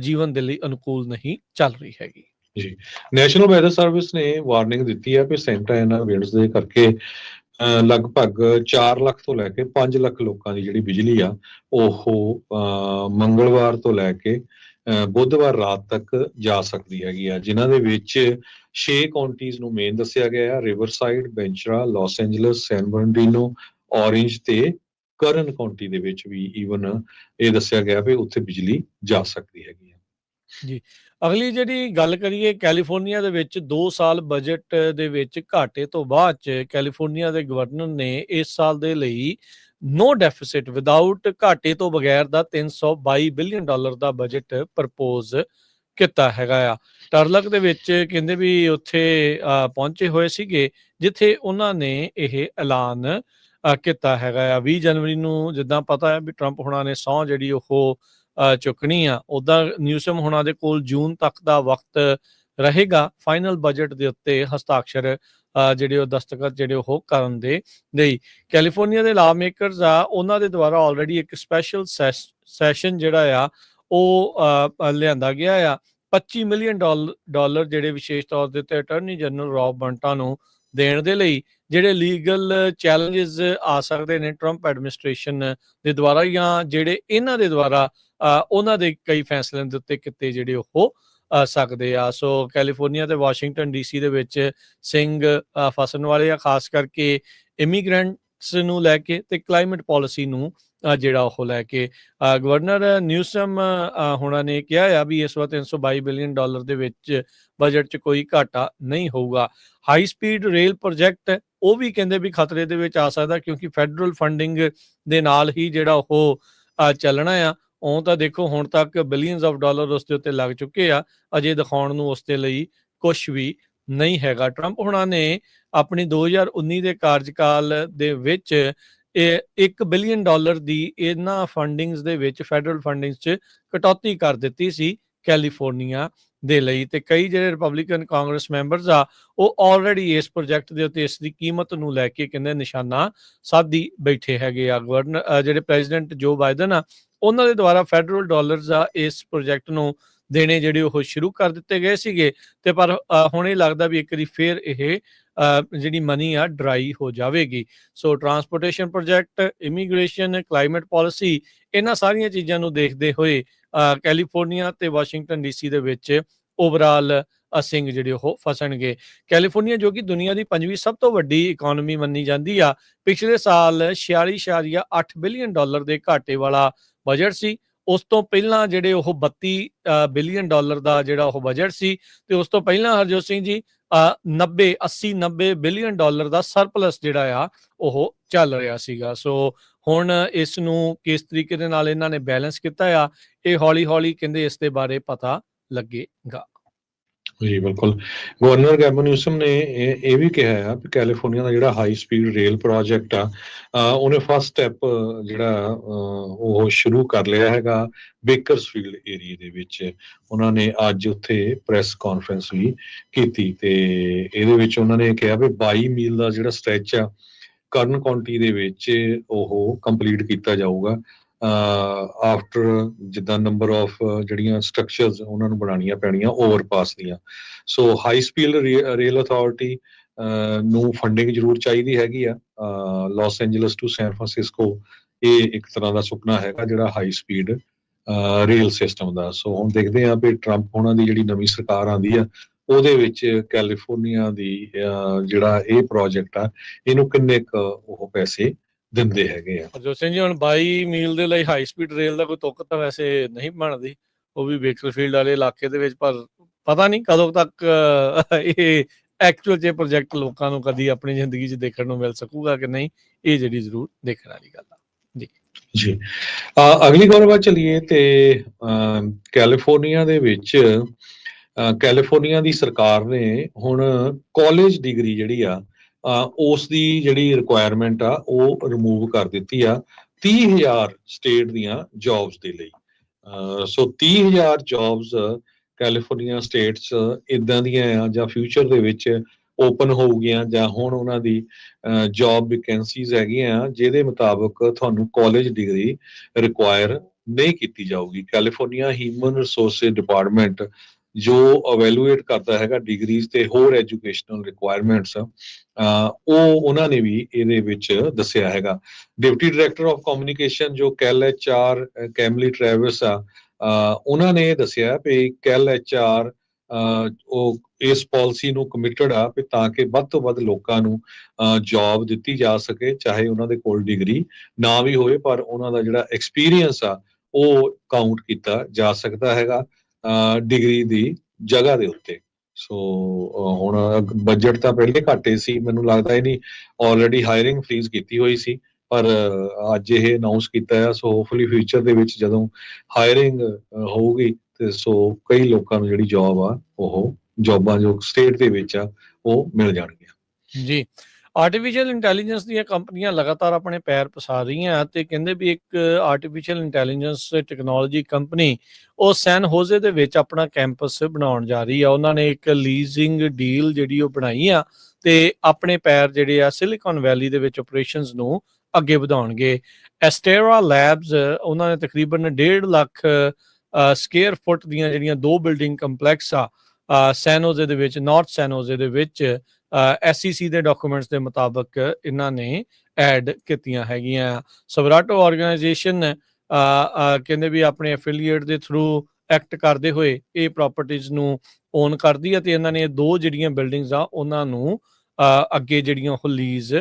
ਜੀਵਨ ਦੇ ਲਈ ਅਨੁਕੂਲ ਨਹੀਂ ਚੱਲ ਰਹੀ ਹੈਗੀ
ਜੀ। ਨੈਸ਼ਨਲ ਵੈਦਰ ਸਰਵਿਸ ਨੇ ਵਾਰਨਿੰਗ ਦਿੱਤੀ ਹੈ ਕਿ ਸੈਂਟਾ ਐਨਾ ਵਿੰਡਸ ਦੇ ਕਰਕੇ ਲਗਭਗ 4 ਲੱਖ ਤੋਂ ਲੈ ਕੇ 5 ਲੱਖ ਲੋਕਾਂ ਦੀ ਜਿਹੜੀ ਬਿਜਲੀ ਆ ਉਹ ਮੰਗਲਵਾਰ ਤੋਂ ਲੈ ਕੇ ਬੁੱਧਵਾਰ ਰਾਤ ਤੱਕ ਜਾ ਸਕਦੀ ਹੈਗੀ ਆ, ਜਿਨ੍ਹਾਂ ਦੇ ਵਿੱਚ 6 ਕਾਉਂਟੀਜ਼ ਨੂੰ ਮੇਨ ਦੱਸਿਆ ਗਿਆ ਆ: ਰਿਵਰਸਾਈਡ, ਵੈਂਚਰਾ, ਲਾਸ ਐਂਜਲਸ, ਸੈਨ ਬਰਨਡੀਨੋ, ਔਰੇਂਜ ਤੇ ਕਰਨ ਕਾਉਂਟੀ ਦੇ ਵਿੱਚ ਵੀ ਈਵਨ ਇਹ ਦੱਸਿਆ ਗਿਆ ਵੀ ਉੱਥੇ ਬਿਜਲੀ ਜਾ ਸਕਦੀ ਹੈਗੀ ਆ
ਜੀ। ਅਗਲੀ ਜਿਹੜੀ ਗੱਲ ਕਰੀਏ, ਕੈਲੀਫੋਰਨੀਆ ਦੇ ਵਿੱਚ 2 ਸਾਲ ਬਜਟ ਦੇ ਵਿੱਚ ਘਾਟੇ ਤੋਂ ਬਾਅਦ 'ਚ ਕੈਲੀਫੋਰਨੀਆ ਦੇ ਗਵਰਨਰ ਨੇ ਇਸ ਸਾਲ ਦੇ ਲਈ ਨੋ ਡੈਫਿਸਿਟ, ਵਿਦਾਊਟ ਘਾਟੇ ਤੋਂ ਬਗੈਰ ਦਾ $322 ਬਿਲੀਅਨ ਦਾ ਬਜਟ ਪ੍ਰਪੋਜ਼ ਕੀਤਾ ਹੈਗਾ ਆ। ਟਰਲਕ ਦੇ ਵਿੱਚ ਕਹਿੰਦੇ ਵੀ ਉੱਥੇ ਪਹੁੰਚੇ ਹੋਏ ਸੀਗੇ, ਜਿੱਥੇ ਉਹਨਾਂ ਨੇ ਇਹ ਐਲਾਨ ਕੀਤਾ ਹੈਗਾ ਆ। 20 ਜਨਵਰੀ ਨੂੰ ਜਿੱਦਾਂ ਪਤਾ ਹੈ ਵੀ ਟਰੰਪ ਹੁਣਾਂ ਨੇ ਸਹੁੰ ਜਿਹੜੀ ਉਹ ਚੁੱਕਣੀ ਆ, ਉੱਦਾਂ ਨਿਊਸਮ ਹੁਣਾਂ ਦੇ ਕੋਲ ਜੂਨ ਤੱਕ ਦਾ ਵਕਤ ਰਹੇਗਾ ਫਾਈਨਲ ਬਜਟ ਦੇ ਉੱਤੇ ਹਸਤਾਖਰ ਜਿਹੜੇ ਉਹ ਦਸਤਖਤ ਜਿਹੜੇ ਉਹ ਕਰਨ ਦੇ ਲਈ। ਕੈਲੀਫੋਰਨੀਆ ਦੇ ਲਾ ਮੇਕਰਸ ਆ, ਉਹਨਾਂ ਦੇ ਦੁਆਰਾ ਆਲਰੇਡੀ ਇੱਕ ਸਪੈਸ਼ਲ ਸੈਸ਼ਨ ਜਿਹੜਾ ਆ ਉਹ ਲਿਆਂਦਾ ਗਿਆ ਆ। $25 ਮਿਲੀਅਨ ਜਿਹੜੇ ਵਿਸ਼ੇਸ਼ ਤੌਰ ਦੇ ਉੱਤੇ ਅਟਾਰਨੀ ਜਨਰਲ ਰੌਬ ਬੰਟਾ ਨੂੰ ਦੇਣ ਦੇ ਲਈ, ਜਿਹੜੇ ਲੀਗਲ ਚੈਲੰਜਸ ਆ ਸਕਦੇ ਨੇ ਟਰੰਪ ਐਡਮਿਨਿਸਟ੍ਰੇਸ਼ਨ ਦੇ ਦੁਆਰਾ, ਜਾਂ ਜਿਹੜੇ ਇਹਨਾਂ ਦੇ ਦੁਆਰਾ ਉਹਨਾਂ ਦੇ ਕਈ ਫੈਸਲਿਆਂ ਦੇ ਉੱਤੇ ਕਿਤੇ ਜਿਹੜੇ ਉਹ ਸਕਦੇ ਆ। ਸੋ ਕੈਲੀਫੋਰਨੀਆ ਤੇ ਵਾਸ਼ਿੰਗਟਨ DC ਦੇ ਵਿੱਚ ਸਿੰਘ ਫਸਣ ਵਾਲੇ ਆ, ਖਾਸ ਕਰਕੇ ਇਮੀਗ੍ਰੈਂਟਸ ਨੂੰ ਲੈ ਕੇ ਤੇ ਕਲਾਈਮੇਟ ਪਾਲਿਸੀ ਨੂੰ ਜਿਹੜਾ ਉਹ ਲੈ ਕੇ। ਗਵਰਨਰ ਨਿਊਸਮ ਹੋਣਾ ਨੇ ਕਿਹਾ ਆ ਵੀ ਇਸ ਵਾਰ $322 ਬਿਲੀਅਨ ਦੇ ਵਿੱਚ ਬਜਟ 'ਚ ਕੋਈ ਘਾਟਾ ਨਹੀਂ ਹੋਊਗਾ। ਹਾਈ ਸਪੀਡ ਰੇਲ ਪ੍ਰੋਜੈਕਟ ਉਹ ਵੀ ਕਹਿੰਦੇ ਵੀ ਖਤਰੇ ਦੇ ਵਿੱਚ ਆ ਸਕਦਾ, ਕਿਉਂਕਿ ਫੈਡਰਲ ਫੰਡਿੰਗ ਦੇ ਨਾਲ ਹੀ ਜਿਹੜਾ ਉਹ ਚੱਲਣਾ ਆ। ਉਹ ਤਾਂ ਦੇਖੋ ਹੁਣ ਤੱਕ ਬਿਲੀਅਨਸ ਆਫ ਡਾਲਰ ਉਸ ਦੇ ਉੱਤੇ ਲੱਗ ਚੁੱਕੇ ਆ, ਅਜੇ ਦਿਖਾਉਣ ਨੂੰ ਉਸ ਦੇ ਲਈ ਕੁਛ ਵੀ ਨਹੀਂ ਹੈਗਾ। ਟਰੰਪ ਹੁਣਾਂ ਨੇ ਆਪਣੀ 2019 ਦੇ ਕਾਰਜਕਾਲ ਦੇ ਵਿੱਚ $1 ਬਿਲੀਅਨ ਦੀ ਇਹਨਾਂ ਫੰਡਿੰਗਸ ਦੇ ਵਿੱਚ, ਫੈਡਰਲ ਫੰਡਿੰਗਸ 'ਚ ਕਟੌਤੀ ਕਰ ਦਿੱਤੀ ਸੀ ਕੈਲੀਫੋਰਨੀਆ ਦੇ ਲਈ। ਤੇ ਕਈ ਜਿਹੜੇ ਰਿਪਬਲਿਕਨ ਕਾਂਗਰਸ ਮੈਂਬਰਸ ਆ ਉਹ ਆਲਰੇਡੀ ਇਸ ਪ੍ਰੋਜੈਕਟ ਦੇ ਉੱਤੇ ਇਸ ਦੀ ਕੀਮਤ ਨੂੰ ਲੈ ਕੇ ਕਹਿੰਦੇ ਨਿਸ਼ਾਨਾ ਸਾਧੀ ਬੈਠੇ ਹੈਗੇ ਆ। ਗਵਰਨਰ ਜਿਹੜੇ ਪ੍ਰੈਜ਼ੀਡੈਂਟ ਜੋ ਬਾਈਡਨ ਆ ਉਹਨਾਂ ਦੇ ਦੁਆਰਾ ਫੈਡਰਲ ਡਾਲਰਸ ਆ ਇਸ ਪ੍ਰੋਜੈਕਟ ਨੂੰ ਦੇਣੇ ਜਿਹੜੇ ਉਹ ਸ਼ੁਰੂ ਕਰ ਦਿੱਤੇ ਗਏ ਸੀਗੇ, ਤੇ ਪਰ ਹੁਣ ਇਹ ਲੱਗਦਾ ਵੀ ਇੱਕ ਵਾਰੀ ਫੇਰ ਇਹ ਜਿਹੜੀ ਮਨੀ ਆ ਡਰਾਈ ਹੋ ਜਾਵੇਗੀ। So transportation project, immigration, climate policy, ਇਹਨਾਂ ਸਾਰੀਆਂ ਚੀਜ਼ਾਂ ਨੂੰ ਦੇਖਦੇ ਹੋਏ ਕੈਲੀਫੋਰਨੀਆ ਤੇ ਵਾਸ਼ਿੰਗਟਨ DC ਦੇ ਵਿੱਚ ਓਵਰਆਲ ਸਿੰਘ ਜਿਹੜੇ ਉਹ ਫਸਣਗੇ। ਕੈਲੀਫੋਰਨੀਆ ਜੋ ਕਿ ਦੁਨੀਆ ਦੀ 5ਵੀਂ ਸਭ ਤੋਂ ਵੱਡੀ ਇਕਨੋਮੀ ਮੰਨੀ ਜਾਂਦੀ ਆ, ਪਿਛਲੇ ਸਾਲ $46.8 ਬਿਲੀਅਨ ਦੇ ਘਾਟੇ ਵਾਲਾ ਬਜਟ ਸੀ। ਉਸ ਤੋਂ ਪਹਿਲਾਂ ਜਿਹੜੇ ਉਹ $32 ਬਿਲੀਅਨ ਦਾ ਜਿਹੜਾ ਉਹ ਬਜਟ ਸੀ, ਤੇ ਉਸ ਤੋਂ ਪਹਿਲਾਂ ਹਰਜੋਤ ਸਿੰਘ ਜੀ 80-90 ਬਿਲੀਅਨ ਦਾ ਸਰਪਲਸ ਜਿਹੜਾ ਆ ਉਹ ਚੱਲ ਰਿਹਾ ਸੀਗਾ। ਸੋ ਹੁਣ ਇਸ ਨੂੰ ਕਿਸ ਤਰੀਕੇ ਦੇ ਨਾਲ ਇਹਨਾਂ ਨੇ ਬੈਲੈਂਸ ਕੀਤਾ ਆ, ਇਹ ਹੌਲੀ ਹੌਲੀ ਕਹਿੰਦੇ ਇਸ ਦੇ ਬਾਰੇ ਪਤਾ ਲੱਗੇਗਾ।
ਜੀ ਬਿਲਕੁਲ। ਗਵਰਨਰ ਗੈਵਨ ਨਿਊਸਮ ਨੇ ਇਹ ਵੀ ਕਿਹਾ ਆ ਕਿ ਕੈਲੀਫੋਰਨੀਆ ਦਾ ਜਿਹੜਾ ਹਾਈ ਸਪੀਡ ਰੇਲ ਪ੍ਰੋਜੈਕਟ ਆ, ਉਹਨੇ ਫਸਟ ਸਟੈਪ ਜਿਹੜਾ ਉਹ ਸ਼ੁਰੂ ਕਰ ਲਿਆ ਹੈਗਾ ਬੇਕਰਸਫੀਲਡ ਏਰੀਏ ਦੇ ਵਿੱਚ। ਉਹਨਾਂ ਨੇ ਅੱਜ ਉੱਥੇ ਪ੍ਰੈਸ ਕਾਨਫਰੰਸ ਵੀ ਕੀਤੀ ਤੇ ਇਹਦੇ ਵਿੱਚ ਉਹਨਾਂ ਨੇ ਕਿਹਾ ਵੀ 22 ਮੀਲ ਦਾ ਜਿਹੜਾ ਸਟ੍ਰੈਚ ਆ ਕਰਨ ਕਾਉਂਟੀ ਦੇ ਵਿੱਚ ਉਹ ਕੰਪਲੀਟ ਕੀਤਾ ਜਾਊਗਾ ਆਫਟਰ ਜਿੱਦਾਂ ਨੰਬਰ ਆਫ ਜਿਹੜੀਆਂ ਸਟਰਕਚਰਸ ਉਹਨਾਂ ਨੂੰ ਬਣਾਉਣੀਆਂ ਪੈਣੀਆਂ ਓਵਰਪਾਸ ਦੀਆਂ। So high speed rail authority ਨੂੰ ਫੰਡਿੰਗ ਜ਼ਰੂਰ ਚਾਹੀਦੀ ਹੈਗੀ ਆ। Los Angeles to San Francisco ਇਹ ਇੱਕ ਤਰ੍ਹਾਂ ਦਾ ਸੁਪਨਾ ਹੈਗਾ ਜਿਹੜਾ ਹਾਈ ਸਪੀਡ ਰੇਲ ਸਿਸਟਮ ਦਾ। ਸੋ ਹੁਣ ਦੇਖਦੇ ਹਾਂ ਵੀ ਟਰੰਪ ਉਹਨਾਂ ਦੀ ਜਿਹੜੀ ਨਵੀਂ ਸਰਕਾਰ ਆਉਂਦੀ ਆ ਉਹਦੇ ਵਿੱਚ ਕੈਲੀਫੋਰਨੀਆ ਦੀ ਜਿਹੜਾ ਇਹ ਪ੍ਰੋਜੈਕਟ ਆ ਇਹਨੂੰ ਕਿੰਨੇ ਕੁ ਉਹ ਪੈਸੇ ਦਿੰਦੇ ਹੈਗੇ ਆ।
ਹਰਜੋਤ ਸਿੰਘ ਜੀ, ਹੁਣ 22 ਮੀਲ ਦੇ ਲਈ ਹਾਈ ਸਪੀਡ ਰੇਲ ਦਾ ਕੋਈ ਤੁੱਕ ਤਾਂ ਵੈਸੇ ਨਹੀਂ ਬਣਦੀ, ਉਹ ਵੀ ਬੇਕਰਫੀਲਡ ਵਾਲੇ ਇਲਾਕੇ ਦੇ ਵਿੱਚ, ਪਰ ਪਤਾ ਨਹੀਂ ਕਦੋਂ ਤੱਕ ਇਹ ਐਕਚੁਅਲ 'ਚ ਪ੍ਰੋਜੈਕਟ ਲੋਕਾਂ ਨੂੰ ਕਦੀ ਆਪਣੀ ਜ਼ਿੰਦਗੀ 'ਚ ਦੇਖਣ ਨੂੰ ਮਿਲ ਸਕੂਗਾ ਕਿ ਨਹੀਂ, ਇਹ ਜਿਹੜੀ ਜ਼ਰੂਰ ਦੇਖਣ ਵਾਲੀ ਗੱਲ ਆ।
ਜੀ ਅਗਲੀ ਖਬਰ ਵੱਲ ਚੱਲੀਏ ਤੇ ਕੈਲੀਫੋਰਨੀਆ ਦੇ ਵਿੱਚ ਕੈਲੀਫੋਰਨੀਆ ਦੀ ਸਰਕਾਰ ਨੇ ਹੁਣ ਕਾਲਜ ਡਿਗਰੀ ਜਿਹੜੀ ਆ ਉਸ ਦੀ ਜਿਹੜੀ ਰਿਕੁਆਇਰਮੈਂਟ ਆ ਉਹ ਰਿਮੂਵ ਕਰ ਦਿੱਤੀ ਆ 30,000 ਸਟੇਟ ਦੀਆਂ ਜੌਬਸ ਦੇ ਲਈ। ਸੋ 30,000 ਜੌਬਸ ਕੈਲੀਫੋਰਨੀਆ ਸਟੇਟਸ ਇਦਾਂ ਦੀਆਂ ਆ ਜਾਂ ਫਿਊਚਰ ਦੇ ਵਿੱਚ ਓਪਨ ਹੋਊਗੀਆਂ ਜਾਂ ਹੁਣ ਉਹਨਾਂ ਦੀ ਜੌਬ ਵੈਕੈਂਸੀਜ਼ ਹੈਗੀਆਂ ਜਿਹਦੇ ਮੁਤਾਬਕ ਤੁਹਾਨੂੰ ਕਾਲਜ ਡਿਗਰੀ ਰਿਕੁਆਇਰ ਨਹੀਂ ਕੀਤੀ ਜਾਊਗੀ। ਕੈਲੀਫੋਰਨੀਆ ਹਿਊਮਨ ਰਿਸੋਰਸਿਸ ਡਿਪਾਰਟਮੈਂਟ ਜੋ ਅਵੈਲੂਏਟ ਕਰਦਾ ਹੈਗਾ ਡਿਗਰੀਜ਼ ਤੇ ਹੋਰ ਐਜੂਕੇਸ਼ਨਲ ਰਿਕੁਆਇਰਮੈਂਟਸ ਉਹ ਉਹਨਾਂ ਨੇ ਵੀ ਇਹਦੇ ਵਿੱਚ ਦੱਸਿਆ ਹੈਗਾ। ਡਿਪਟੀ ਡਾਇਰੈਕਟਰ ਆਫ ਕਮਿਊਨੀਕੇਸ਼ਨ ਜੋ ਕੈਲ HR ਕੈਮਲੀ ਟਰੈਵਿਸ ਆ ਉਹਨਾਂ ਨੇ ਦੱਸਿਆ ਵੀ ਕੈਲ HR ਉਹ ਇਸ ਪਾਲਿਸੀ ਨੂੰ ਕਮਿਟਡ ਆ ਵੀ ਤਾਂ ਕਿ ਵੱਧ ਤੋਂ ਵੱਧ ਲੋਕਾਂ ਨੂੰ ਜੌਬ ਦਿੱਤੀ ਜਾ ਸਕੇ, ਚਾਹੇ ਉਹਨਾਂ ਦੇ ਕੋਲ ਡਿਗਰੀ ਨਾ ਵੀ ਹੋਵੇ ਪਰ ਉਹਨਾਂ ਦਾ ਜਿਹੜਾ ਐਕਸਪੀਰੀਅੰਸ ਆ ਉਹ ਕਾਊਂਟ ਕੀਤਾ ਜਾ ਸਕਦਾ ਹੈਗਾ ਡਿਗਰੀ ਦੀ ਜਗ੍ਹਾ ਦੇ ਉੱਤੇ। ਸੋ ਹੁਣ ਬਜਟ ਤਾਂ ਪਹਿਲੇ ਘੱਟੇ ਸੀ, ਮੈਨੂੰ ਲੱਗਦਾ ਹੀ ਨਹੀਂ ਆਲਰੇਡੀ ਹਾਇਰਿੰਗ ਫ੍ਰੀਜ਼ ਕੀਤੀ ਹੋਈ ਸੀ, ਪਰ ਅੱਜ ਇਹ ਅਨਾਉਂਸ ਕੀਤਾ ਹੈ। ਸੋ ਹੋਪਫੁਲੀ ਫਿਊਚਰ ਦੇ ਵਿੱਚ ਜਦੋਂ ਹਾਇਰਿੰਗ ਹੋਊਗੀ ਤੇ ਸੋ ਕਈ ਲੋਕਾਂ ਨੂੰ ਜਿਹੜੀ ਜੌਬ ਆ ਉਹ ਜੌਬਾਂ ਜੋ ਸਟੇਟ ਦੇ ਵਿੱਚ ਆ ਉਹ ਮਿਲ ਜਾਣਗੀਆਂ।
ਜੀ, ਆਰਟੀਫਿਸ਼ੀਅਲ ਇੰਟੈਲੀਜੈਂਸ ਦੀਆਂ ਕੰਪਨੀਆਂ ਲਗਾਤਾਰ ਆਪਣੇ ਪੈਰ ਪਸਾਰ ਰਹੀਆਂ ਤੇ ਕਹਿੰਦੇ ਵੀ ਇੱਕ ਆਰਟੀਫਿਸ਼ੀਅਲ ਇੰਟੈਲੀਜੈਂਸ ਟੈਕਨੋਲੋਜੀ ਕੰਪਨੀ ਉਹ ਸੈਨ ਹੋਜ਼ੇ ਦੇ ਵਿੱਚ ਆਪਣਾ ਕੈਂਪਸ ਬਣਾਉਣ ਜਾ ਰਹੀ ਆ। ਉਹਨਾਂ ਨੇ ਇੱਕ ਲੀਜ਼ਿੰਗ ਡੀਲ ਜਿਹੜੀ ਉਹ ਬਣਾਈ ਆ ਤੇ ਆਪਣੇ ਪੈਰ ਜਿਹੜੇ ਆ ਸਿਲੀਕਨ ਵੈਲੀ ਦੇ ਵਿੱਚ ਆਪਰੇਸ਼ਨਸ ਨੂੰ ਅੱਗੇ ਵਧਾਉਣਗੇ। ਐਸਟੇਰਾ ਲੈਬਸ ਉਹਨਾਂ ਨੇ ਤਕਰੀਬਨ 1.5 ਲੱਖ ਸਕੁਅਰ ਫੁੱਟ ਦੀਆਂ ਜਿਹੜੀਆਂ 2 ਬਿਲਡਿੰਗ ਕੰਪਲੈਕਸ ਆ ਸੈਨ ਹੋਜ਼ੇ ਦੇ ਵਿੱਚ, ਨਾਰਥ ਸੈਨ ਹੋਜ਼ੇ ਦੇ ਵਿੱਚ SEC ਦੇ ਡਾਕੂਮੈਂਟਸ ਦੇ ਮੁਤਾਬਕ ਇਹਨਾਂ ਨੇ ਐਡ ਕੀਤੀਆਂ ਹੈਗੀਆਂ। ਸਵਰਾਟੋ ਆਰਗੇਨਾਈਜੇਸ਼ਨ ਕਹਿੰਦੇ ਵੀ ਆਪਣੇ ਐਫੀਲੀਏਟ ਦੇ ਥਰੂ ਐਕਟ ਕਰਦੇ ਹੋਏ ਇਹ ਪ੍ਰਾਪਰਟੀਜ਼ ਨੂੰ ਓਨ ਕਰਦੀ ਆ ਤੇ ਇਹਨਾਂ ਨੇ 2 ਜਿਹੜੀਆਂ ਬਿਲਡਿੰਗਸ ਆ ਉਹਨਾਂ ਨੂੰ ਅੱਗੇ ਜਿਹੜੀਆਂ ਉਹ ਲੀਜ਼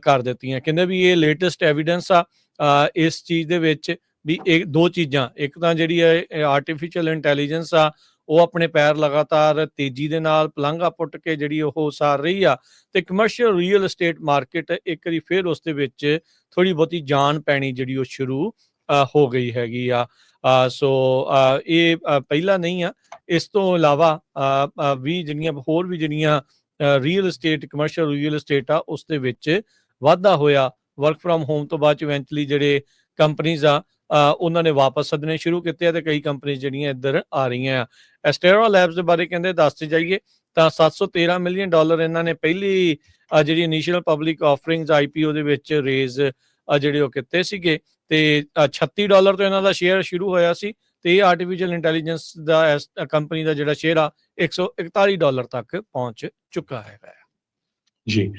ਕਰ ਦਿੱਤੀਆਂ। ਕਹਿੰਦੇ ਵੀ ਇਹ ਲੇਟੈਸਟ ਐਵੀਡੈਂਸ ਆ ਇਸ ਚੀਜ਼ ਦੇ ਵਿੱਚ ਵੀ ਇਹ 2 ਚੀਜ਼ਾਂ, ਇੱਕ ਤਾਂ ਜਿਹੜੀ ਹੈ ਆਰਟੀਫਿਸ਼ੀਅਲ ਇੰਟੈਲੀਜੈਂਸ ਆ ਉਹ ਆਪਣੇ ਪੈਰ ਲਗਾਤਾਰ ਤੇਜ਼ੀ ਦੇ ਨਾਲ ਪਲੰਘਾ ਪੁੱਟ ਕੇ ਜਿਹੜੀ ਉਹ ਉਸਾਰ ਰਹੀ ਆ ਤੇ ਕਮਰਸ਼ੀਅਲ ਰੀਅਲ ਏਸਟੇਟ ਮਾਰਕੀਟ ਇੱਕ ਵਾਰੀ ਫਿਰ ਉਸ ਦੇ ਵਿੱਚ ਥੋੜੀ ਬਹੁਤੀ ਜਾਨ ਪੈਣੀ ਜਿਹੜੀ ਉਹ ਸ਼ੁਰੂ ਹੋ ਗਈ ਹੈਗੀ ਆ। ਸੋ ਇਹ ਪਹਿਲਾ ਨਹੀਂ ਆ, ਇਸ ਤੋਂ ਇਲਾਵਾ ਵੀ ਜਿਹੜੀਆਂ ਹੋਰ ਵੀ ਜਿਹੜੀਆਂ real estate commercial real estate ਆ ਉਸ ਦੇ ਵਿੱਚ ਵਾਧਾ ਹੋਇਆ। ਵਰਕ ਫਰੋਮ ਹੋਮ ਤੋਂ ਬਾਅਦ ਇਵੈਂਚੁਅਲੀ ਜਿਹੜੇ ਕੰਪਨੀਜ਼ ਆ ਉਹਨਾਂ ਨੇ ਵਾਪਸ ਸੱਦਣੇ ਸ਼ੁਰੂ ਕੀਤੇ ਆ ਤੇ ਕਈ ਕੰਪਨੀਜ਼ ਜਿਹੜੀਆਂ ਇੱਧਰ ਆ ਰਹੀਆਂ ਆ। ਐਸਟੇਰਾ ਲੈਬਸ ਦੇ ਬਾਰੇ ਕਹਿੰਦੇ ਦੱਸਦੇ ਜਾਈਏ ਤਾਂ $713 ਮਿਲੀਅਨ ਇਹਨਾਂ ਨੇ ਪਹਿਲੀ ਜਿਹੜੀ ਇਨੀਸ਼ੀਅਲ ਪਬਲਿਕ ਆਫਰਿੰਗਸ IPO ਦੇ ਵਿੱਚ ਰੇਜ਼ ਜਿਹੜੇ ਉਹ ਕੀਤੇ ਸੀਗੇ ਤੇ $36 ਤੋਂ ਇਹਨਾਂ ਦਾ ਸ਼ੇਅਰ ਸ਼ੁਰੂ ਹੋਇਆ ਸੀ ਤੇ ਇਹ ਆਰਟੀਫਿਸ਼ੀਅਲ ਇੰਟੈਲੀਜੈਂਸ ਦਾ ਕੰਪਨੀ ਦਾ ਜਿਹੜਾ ਸ਼ੇਅਰ ਆ $141 ਤੱਕ ਪਹੁੰਚ ਚੁੱਕਾ ਹੈਗਾ।
ਜੀ,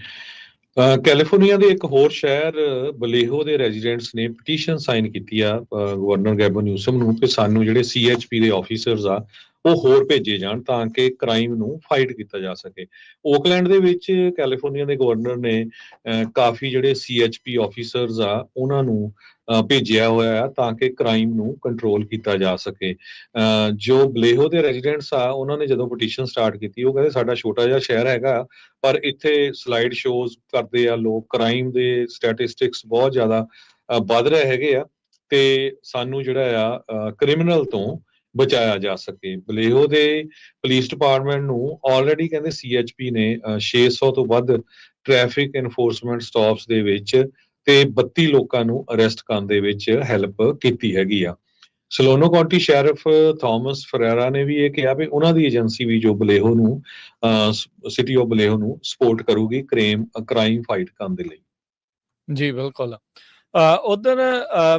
ਕੈਲੀਫੋਰਨੀਆ ਦੇ ਇੱਕ ਹੋਰ ਸ਼ਹਿਰ ਬਲੇਹੋ ਦੇ ਰੈਜ਼ੀਡੈਂਟਸ ਨੇ ਪਟੀਸ਼ਨ ਸਾਈਨ ਕੀਤੀ ਆ ਗਵਰਨਰ ਗੈਬਨ ਨਿਊਸਮ ਨੂੰ ਕਿ ਸਾਨੂੰ ਜਿਹੜੇ CHP ਦੇ ਆਫੀਸਰਸ ਆ ਉਹ ਹੋਰ ਭੇਜੇ ਜਾਣ ਤਾਂ ਕਿ ਕ੍ਰਾਈਮ ਨੂੰ ਫਾਈਟ ਕੀਤਾ ਜਾ ਸਕੇ। ਓਕਲੈਂਡ ਦੇ ਵਿੱਚ ਕੈਲੀਫੋਰਨੀਆ ਦੇ ਗਵਰਨਰ ਨੇ ਕਾਫੀ ਜਿਹੜੇ CHP ਆਫੀਸਰਸ ਆ ਉਹਨਾਂ ਨੂੰ ਭੇਜਿਆ ਹੋਇਆ ਆ ਤਾਂ ਕਿ ਕ੍ਰਾਈਮ ਨੂੰ ਕੰਟਰੋਲ ਕੀਤਾ ਜਾ ਸਕੇ। ਜੋ ਬਲੇਹੋ ਦੇ ਰੈਜ਼ੀਡੈਂਟਸ ਆ ਉਹਨਾਂ ਨੇ ਜਦੋਂ ਪਟੀਸ਼ਨ ਸਟਾਰਟ ਕੀਤੀ ਉਹ ਕਹਿੰਦੇ ਸਾਡਾ ਛੋਟਾ ਜਿਹਾ ਸ਼ਹਿਰ ਹੈਗਾ ਪਰ ਇੱਥੇ ਸਲਾਈਡ ਸ਼ੋਜ਼ ਕਰਦੇ ਆ ਲੋਕ, ਕ੍ਰਾਈਮ ਦੇ ਸਟੈਟਿਸਟਿਕਸ ਬਹੁਤ ਜ਼ਿਆਦਾ ਵੱਧ ਰਹੇ ਹੈਗੇ ਆ ਤੇ ਸਾਨੂੰ ਜਿਹੜਾ ਆ ਕ੍ਰਿਮੀਨਲ ਤੋਂ ਬਚਾਇਆ ਜਾ ਸਕੇ। ਬਲੇਹੋ ਦੇ ਪੁਲਿਸ ਡਿਪਾਰਟਮੈਂਟ ਨੂੰ ਆਲਰੇਡੀ ਕਹਿੰਦੇ CHP ਨੇ 600 ਤੋਂ ਵੱਧ ਟ੍ਰੈਫਿਕ ਇਨਫੋਰਸਮੈਂਟ ਸਟਾਪਸ ਦੇ ਵਿੱਚ ਤੇ 32 ਲੋਕਾਂ ਨੂੰ ਅਰੈਸਟ ਕਰਨ ਦੇ ਵਿੱਚ ਹੈਲਪ ਕੀਤੀ ਹੈਗੀ ਆ। ਸਲੋਨੋ ਕਾਉਂਟੀ ਸ਼ੈਰਿਫ ਥਾਮਸ ਫਰੇਰਾ ਨੇ ਵੀ ਇਹ ਕਿਹਾ ਵੀ ਉਹਨਾਂ ਦੀ ਏਜੰਸੀ ਵੀ ਜੋ ਬਲੇਹੋ ਨੂੰ ਸਿਟੀ ਆਫ ਬਲੇਹੋ ਨੂੰ ਸਪੋਰਟ ਕਰੂਗੀ ਕ੍ਰਾਈਮ ਫਾਈਟ ਕਰਨ ਦੇ ਲਈ।
ਜੀ ਬਿਲਕੁਲ। ਉਧਰ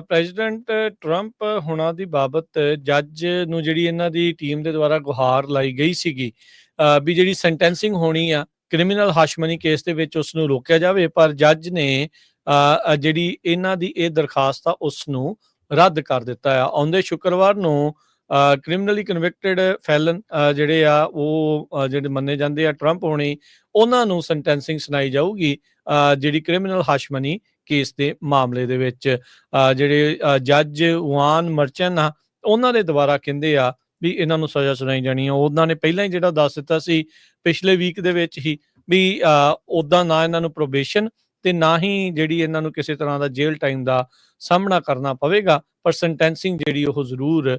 ਪ੍ਰੈਜ਼ੀਡੈਂਟ ਟਰੰਪ ਹੁਣਾਂ ਦੀ ਬਾਬਤ ਜੱਜ ਨੂੰ ਜਿਹੜੀ ਇਹਨਾਂ ਦੀ ਟੀਮ ਦੇ ਦੁਆਰਾ ਗੁਹਾਰ ਲਾਈ ਗਈ ਸੀਗੀ ਵੀ ਜਿਹੜੀ ਸੈਂਟੈਂਸਿੰਗ ਹੋਣੀ ਆ ਕ੍ਰਿਮੀਨਲ ਹਸ਼ਮਨੀ ਕੇਸ ਦੇ ਵਿੱਚ ਉਸ ਨੂੰ ਰੋਕਿਆ ਜਾਵੇ, ਪਰ ਜੱਜ ਨੇ ਜਿਹੜੀ ਇਹਨਾਂ ਦੀ ਇਹ ਦਰਖਾਸਤ ਆ ਉਸ ਨੂੰ ਰੱਦ ਕਰ ਦਿੱਤਾ ਆ। ਆਉਂਦੇ ਸ਼ੁੱਕਰਵਾਰ ਨੂੰ ਕ੍ਰਿਮੀਨਲੀ ਕਨਵਿਕਟਡ ਫੈਲਨ ਜਿਹੜੇ ਆ ਉਹ ਜਿਹੜੇ ਮੰਨੇ ਜਾਂਦੇ ਆ ਟਰੰਪ ਹੋਣੀ, ਉਹਨਾਂ ਨੂੰ ਸੈਂਟੈਂਸਿੰਗ ਸੁਣਾਈ ਜਾਊਗੀ ਜਿਹੜੀ ਕ੍ਰਿਮੀਨਲ ਹਸ਼ਮਨੀ ਕੇਸ ਦੇ ਮਾਮਲੇ ਦੇ ਵਿੱਚ। ਜਿਹੜੇ ਜੱਜ ਵਾਨ ਮਰਚਨ ਆ ਉਹਨਾਂ ਦੇ ਦੁਆਰਾ ਕਹਿੰਦੇ ਆ ਵੀ ਇਹਨਾਂ ਨੂੰ ਸਜ਼ਾ ਸੁਣਾਈ ਜਾਣੀ ਆ। ਉਹਨਾਂ ਨੇ ਪਹਿਲਾਂ ਹੀ ਜਿਹੜਾ ਦੱਸ ਦਿੱਤਾ ਸੀ ਪਿਛਲੇ ਵੀਕ ਦੇ ਵਿੱਚ ਹੀ ਵੀ ਉੱਦਾਂ ਨਾ ਇਹਨਾਂ ਨੂੰ ਪ੍ਰੋਬੇਸ਼ਨ ਤੇ ਨਾ ਹੀ ਜਿਹੜੀ ਇਹਨਾਂ ਨੂੰ ਕਿਸੇ ਤਰ੍ਹਾਂ ਦਾ ਜੇਲ੍ਹ ਟਾਈਮ ਦਾ ਸਾਹਮਣਾ ਕਰਨਾ ਪਵੇਗਾ, ਪਰ ਸੈਂਟੈਂਸਿੰਗ ਜਿਹੜੀ ਉਹ ਜ਼ਰੂਰ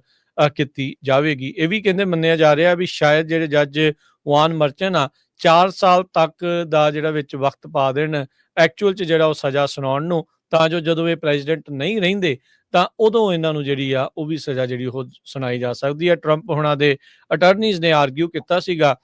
ਕੀਤੀ ਜਾਵੇਗੀ। ਇਹ ਵੀ ਕਹਿੰਦੇ ਮੰਨਿਆ ਜਾ ਰਿਹਾ ਵੀ ਸ਼ਾਇਦ ਜਿਹੜੇ ਜੱਜ ਵਾਨ ਮਰਚਨ ਆ 4 ਸਾਲ ਤੱਕ ਦਾ ਜਿਹੜਾ ਵਿੱਚ ਵਕਤ ਪਾ ਦੇਣ ਐਕਚੁਅਲ 'ਚ ਜਿਹੜਾ ਉਹ ਸਜ਼ਾ ਸੁਣਾਉਣ ਨੂੰ, ਤਾਂ ਜੋ ਜਦੋਂ ਇਹ ਪ੍ਰੈਜ਼ੀਡੈਂਟ ਨਹੀਂ ਰਹਿੰਦੇ ਤਾਂ ਉਦੋਂ ਇਹਨਾਂ ਨੂੰ ਜਿਹੜੀ ਆ ਉਹ ਵੀ ਸਜ਼ਾ ਜਿਹੜੀ ਉਹ ਸੁਣਾਈ ਜਾ ਸਕਦੀ ਆ। ਟਰੰਪ ਹੁਣਾਂ ਦੇ ਅਟਰਨੀਜ਼ ਨੇ ਆਰਗਿਊ ਕੀਤਾ ਸੀਗਾ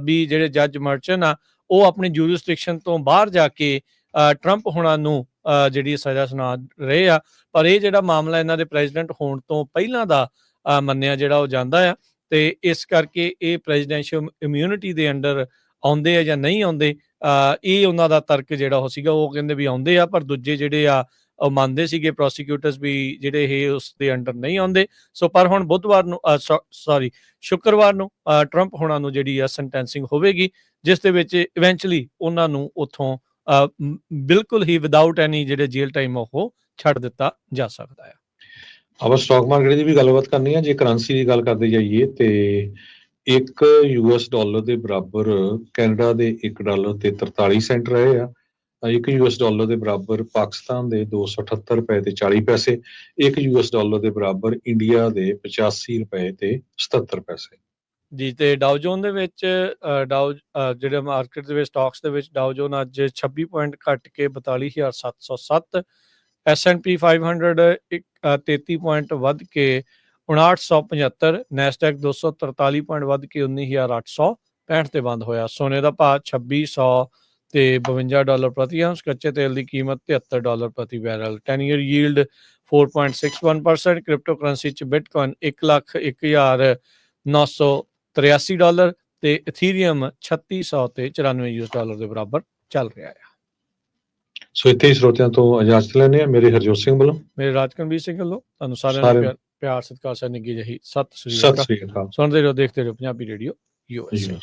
ਵੀ ਜਿਹੜੇ ਜੱਜ ਮਰਚਨ ਆ ਉਹ ਆਪਣੀ ਜੂਰਿਸਡਿਕਸ਼ਨ ਤੋਂ ਬਾਹਰ ਜਾ ਕੇ ਟਰੰਪ ਹੁਣਾਂ ਨੂੰ ਜਿਹੜੀ ਸਜ਼ਾ ਸੁਣਾ ਰਹੇ ਆ, ਪਰ ਇਹ ਜਿਹੜਾ ਮਾਮਲਾ ਇਹਨਾਂ ਦੇ ਪ੍ਰੈਜ਼ੀਡੈਂਟ ਹੋਣ ਤੋਂ ਪਹਿਲਾਂ ਦਾ ਮੰਨਿਆ ਜਿਹੜਾ ਉਹ ਜਾਂਦਾ ਆ ਤੇ ਇਸ ਕਰਕੇ ਇਹ ਪ੍ਰੈਜ਼ੀਡੈਂਸ਼ੀਅਲ ਇਮਿਊਨਿਟੀ ਦੇ ਅੰਡਰ ਆਉਂਦੇ ਆ ਜਾਂ ਨਹੀਂ ਆਉਂਦੇ, ਇਹ ਉਹਨਾਂ ਦਾ ਤਰਕ ਜਿਹੜਾ ਉਹ ਸੀਗਾ। ਉਹ ਕਹਿੰਦੇ ਵੀ ਆਉਂਦੇ ਆ, ਪਰ ਦੂਜੇ ਜਿਹੜੇ ਆ ਉਹ ਮੰਨਦੇ ਸੀਗੇ ਪ੍ਰੋਸੀਕਿਊਟਰਸ ਵੀ ਜਿਹੜੇ ਇਹ ਉਸ ਦੇ ਅੰਡਰ ਨਹੀਂ ਆਉਂਦੇ। ਸੋ ਪਰ ਹੁਣ ਸ਼ੁੱਕਰਵਾਰ ਨੂੰ ਟਰੰਪ ਹੁਣਾਂ ਨੂੰ ਜਿਹੜੀ ਆ ਸੈਂਟੈਂਸਿੰਗ ਹੋਵੇਗੀ, ਜਿਸ ਦੇ ਵਿੱਚ ਇਵੈਂਚੁਅਲੀ ਉਹਨਾਂ ਨੂੰ ਉੱਥੋਂ ਬਿਲਕੁਲ ਹੀ ਵਿਦਆਊਟ ਐਨੀ ਜਿਹੜੇ ਜੇਲ੍ਹ ਟਾਈਮ ਉਹ ਛੱਡ ਦਿੱਤਾ ਜਾ ਸਕਦਾ ਹੈ।
ਆਪਾਂ ਸਟਾਕ ਮਾਰਕੀਟ ਦੀ ਵੀ ਗੱਲਬਾਤ ਕਰਨੀ ਆ। ਜੇ ਕਰੰਸੀ ਦੀ ਗੱਲ ਕਰਦੇ ਜਾਈਏ ਤੇ ਇੱਕ $US ਦੇ ਬਰਾਬਰ ਕੈਨੇਡਾ ਦੇ $1 ਤੇ 43 ਸੈਂਟ ਰਹੇ ਆ। ਇੱਕ $US ਦੇ ਬਰਾਬਰ ਪਾਕਿਸਤਾਨ ਦੇ $278 ਤੇ 40 ਪੈਸੇ, ਇੱਕ $US ਦੇ ਬਰਾਬਰ ਇੰਡੀਆ ਦੇ $85 ਤੇ 77 ਪੈਸੇ। ਜੀ,
ਤੇ ਡਾਓ ਜੋਨ ਦੇ ਵਿੱਚ ਜਿਹੜੇ ਮਾਰਕੀਟ ਦੇ ਵਿੱਚ ਸਟਾਕਸ ਦੇ ਵਿੱਚ ਡਾਓ ਜੋਨ ਅੱਜ 26 ਪੁਆਇੰਟ ਘੱਟ ਕੇ 42,707, S&P 500 33 ਪੁਆਇੰਟ ਵੱਧ ਕੇ 5975, ਨੈਸਡੈਕ 243 ਪੁਆਇੰਟ ਵੱਧ ਕੇ 19,865 ਤੇ ਬੰਦ ਹੋਇਆ। ਸੋਨੇ ਦਾ ਭਾਅ 2600 ਤੇ $52 ਪ੍ਰਤੀ ਆਉਂਸ, ਕੱਚੇ ਤੇਲ ਦੀ ਕੀਮਤ $73 ਪ੍ਰਤੀ barrel, 10 year yield 4.61%, crypto currency 'ਚ ਬਿਟਕੋਇਨ $1,0983 ਤੇ ਇਥੀਰੀਅਮ $3600 ਤੇ $94 ਦੇ ਬਰਾਬਰ ਚੱਲ ਰਿਹਾ ਹੈ।
ਸੋ ਇੱਥੇ ਹੀ ਸਰੋਤਿਆਂ ਤੋਂ ਇਜਾਜ਼ਤ ਲੈਂਦੇ ਹਾਂ। ਮੇਰੇ ਹਰਜੋਤ ਸਿੰਘ ਵੱਲੋਂ
ਮੇਰੇ ਰਾਜਕਨਵੀਰ ਸਿੰਘ ਵੱਲੋਂ ਤੁਹਾਨੂੰ ਸਾਰਿਆਂ
ਸਾਰਿਆਂ
ਨੂੰ ਪਿਆਰ ਸਤਿਕਾਰ ਸਰ ਨਿੱਘੀ ਜਿਹੀ ਸਤਿ ਸ੍ਰੀ
ਸਤਿ
ਅਕਾਲ।
ਸ੍ਰੀ ਅਕਾਲ।
ਸੁਣਦੇ ਰਹੋ, ਦੇਖਦੇ ਰਹੋ ਪੰਜਾਬੀ ਰੇਡੀਓ ਯੂਐਸ।
Yes.